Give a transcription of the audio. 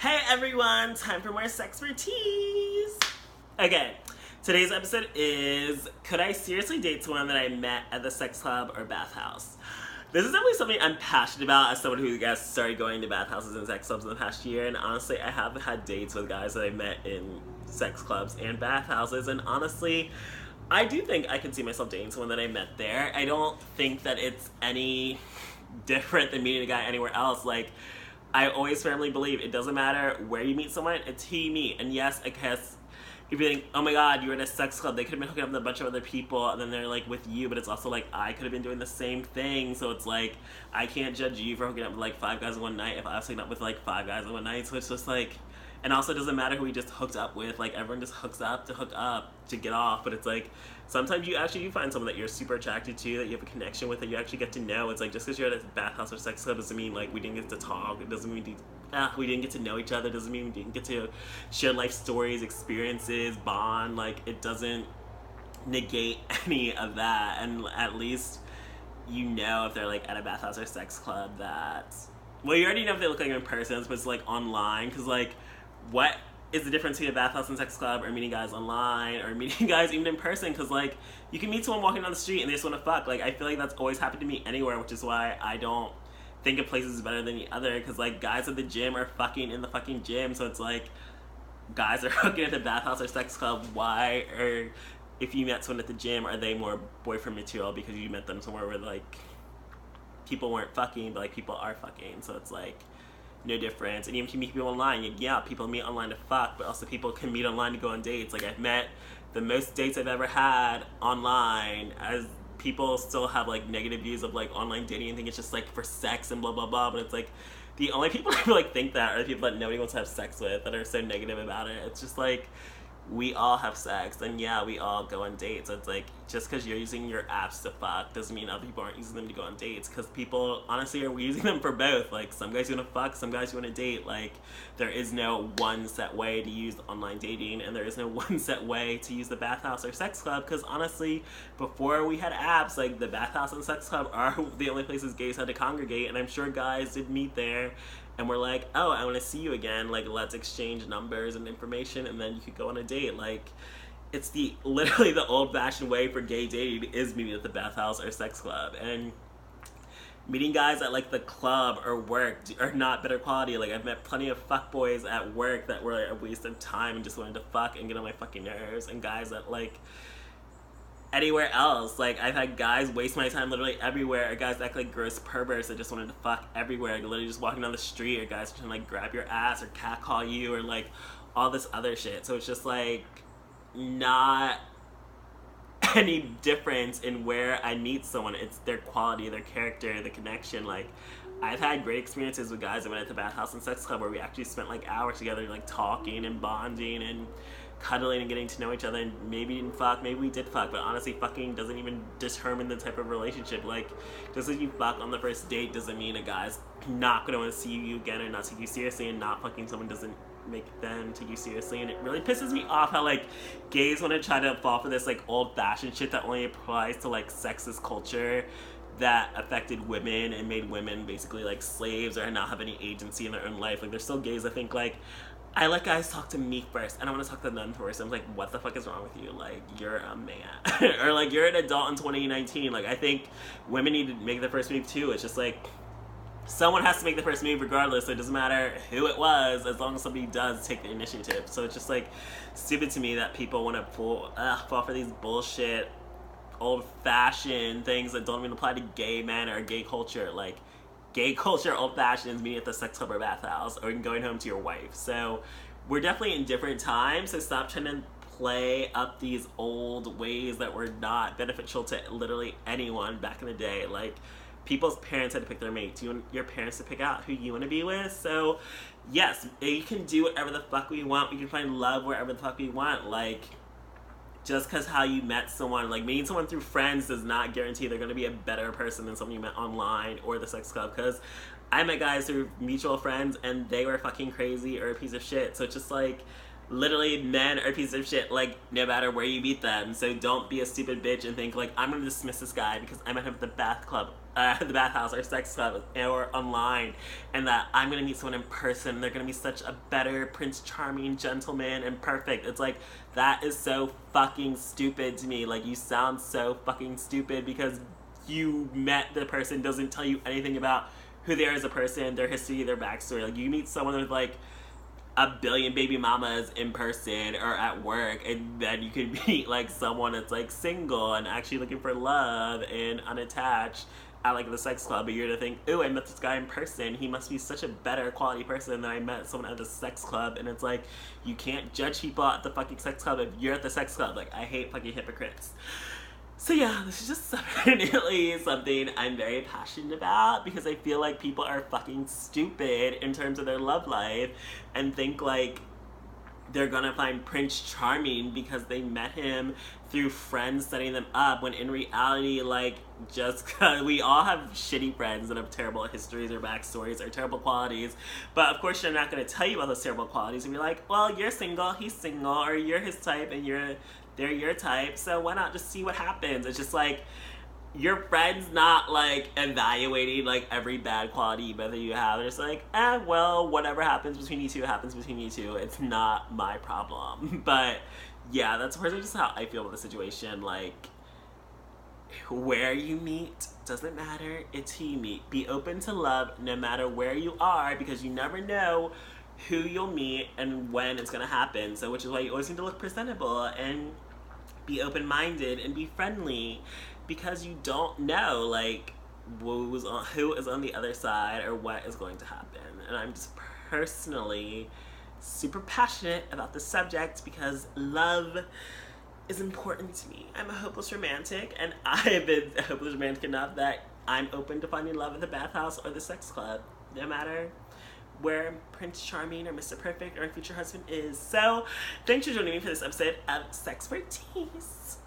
Hey everyone, time for more SexxxPerTease. Okay, today's episode is, could I seriously date someone that I met at the sex club or bathhouse? This is definitely something I'm passionate about as someone who started going to bathhouses and sex clubs in the past year, and honestly I have had dates with guys that I met in sex clubs and bathhouses, and honestly I do think I can see myself dating someone that I met there. I don't think that it's any different than meeting a guy anywhere else. Like, I always firmly believe it doesn't matter where you meet someone, it's who you meet. And yes, I guess if you think, oh my god, you were at a sex club, they could have been hooking up with a bunch of other people, and then they're like with you, but it's also like I could have been doing the same thing, so it's like I can't judge you for hooking up with like 5 guys in one night if I was hooking up with like 5 guys in one night. So it's just like, and also it doesn't matter who we just hooked up with, like everyone just hooks up to get off, but it's like sometimes you actually do find someone that you're super attracted to, that you have a connection with, that you actually get to know. It's like just because you're at a bathhouse or sex club doesn't mean like we didn't get to talk, it doesn't mean we didn't get to know each other, doesn't mean we didn't get to share life stories, experiences, bond. Like, it doesn't negate any of that. And at least you know if they're like at a bathhouse or sex club that, well, you already know if they look like in person, but it's like online, because like what is the difference between a bathhouse and sex club, or meeting guys online, or meeting guys even in person? Because like you can meet someone walking down the street and they just want to fuck. Like, I feel like that's always happened to me anywhere, which is why I don't think a place is better than the other, because like guys at the gym are fucking in the fucking gym, so it's like guys are hooking at the bathhouse or sex club. Why? Or if you met someone at the gym, are they more boyfriend material because you met them somewhere where like people weren't fucking, but like people are fucking? So it's like no difference. And even if you meet people online, yeah, people meet online to fuck, but also people can meet online to go on dates. Like, I've met the most dates I've ever had online, as people still have like negative views of like online dating and think it's just like for sex and blah blah blah, but it's like the only people I like think that are the people that nobody wants to have sex with, that are so negative about it. It's just like, we all have sex, and yeah, we all go on dates. So it's like, just because you're using your apps to fuck doesn't mean other people aren't using them to go on dates, because people honestly are using them for both. Like, some guys you want to fuck, some guys you want to date. Like, there is no one set way to use online dating, and there is no one set way to use the bathhouse or sex club, because honestly, before we had apps, like the bathhouse and sex club are the only places gays had to congregate, and I'm sure guys did meet there and we're like, oh, I want to see you again, like let's exchange numbers and information, and then you could go on a date. Like, it's literally the old-fashioned way for gay dating is meeting at the bathhouse or sex club. And meeting guys at like the club or work are not better quality. Like, I've met plenty of fuckboys at work that were like a waste of time and just wanted to fuck and get on my fucking nerves, and guys that like anywhere else, like I've had guys waste my time literally everywhere, or guys act like gross perverts that just wanted to fuck everywhere, like literally just walking down the street, or guys trying to like grab your ass or catcall you, or like all this other shit. So it's just like not any difference in where I meet someone. It's their quality, their character, the connection. Like, I've had great experiences with guys I went at the bathhouse and sex club where we actually spent like hours together, like talking and bonding and cuddling and getting to know each other, and maybe didn't fuck, maybe we did fuck, but honestly fucking doesn't even determine the type of relationship. Like, just as you fuck on the first date doesn't mean a guy's not gonna want to see you again or not take you seriously, and not fucking someone doesn't make them take you seriously. And it really pisses me off how like gays want to try to fall for this like old-fashioned shit that only applies to like sexist culture that affected women and made women basically like slaves or not have any agency in their own life. Like, there's still gays that think like, I let guys talk to me first, I don't want to talk to them first. I'm like, what the fuck is wrong with you? Like, you're a man. Or like, you're an adult in 2019. Like, I think women need to make the first move too. It's just like, someone has to make the first move regardless, so it doesn't matter who it was, as long as somebody does take the initiative. So it's just like stupid to me that people want to fall for these bullshit old-fashioned things that don't even apply to gay men or gay culture. Like, gay culture, old-fashioned, is meeting at the sex club or bathhouse, or going home to your wife. So we're definitely in different times, so stop trying to play up these old ways that were not beneficial to literally anyone back in the day. Like, people's parents had to pick their mates. You want your parents to pick out who you want to be with. So yes, you can do whatever the fuck we want. We can find love wherever the fuck we want. Like, just because how you met someone, like meeting someone through friends does not guarantee they're going to be a better person than someone you met online or the sex club. Because I met guys through mutual friends and they were fucking crazy or a piece of shit. So it's just like, literally, men are a piece of shit, like, no matter where you meet them. So don't be a stupid bitch and think like, I'm going to dismiss this guy because I met him at the bath club the Bathhouse or sex club or online, and that I'm gonna meet someone in person. They're gonna be such a better Prince Charming gentleman and perfect. It's like, that is so fucking stupid to me. Like, you sound so fucking stupid because you met the person, doesn't tell you anything about who they are as a person, their history, their backstory. Like, you meet someone with like a billion baby mamas in person or at work, and then you could meet like someone that's like single and actually looking for love and unattached at like the sex club, but you're to think, ooh, I met this guy in person, he must be such a better quality person than I met someone at the sex club. And it's like, you can't judge people at the fucking sex club if you're at the sex club. Like, I hate fucking hypocrites. So yeah, this is just definitely something I'm very passionate about, because I feel like people are fucking stupid in terms of their love life and think like they're gonna find Prince Charming because they met him through friends setting them up, when in reality, like, just cause we all have shitty friends that have terrible histories or backstories or terrible qualities, but of course they're not gonna tell you about those terrible qualities and be like, well, you're single, he's single, or you're his type and they're your type, so why not just see what happens? It's just like, your friend's not like evaluating like every bad quality whether you have. They're just like, well, whatever happens between you two happens between you two. It's not my problem. But yeah, that's personally just how I feel about the situation. Like, where you meet doesn't matter. It's who you meet. Be open to love no matter where you are, because you never know who you'll meet and when it's gonna happen. So, which is why you always need to look presentable and be open-minded and be friendly, because you don't know like who is on the other side or what is going to happen. And I'm just personally super passionate about this subject because love is important to me. I'm a hopeless romantic, and I have been a hopeless romantic enough that I'm open to finding love at the Bathhouse or the sex club, no matter where Prince Charming or Mr. Perfect or my future husband is. So, thanks for joining me for this episode of SexxxPerTease.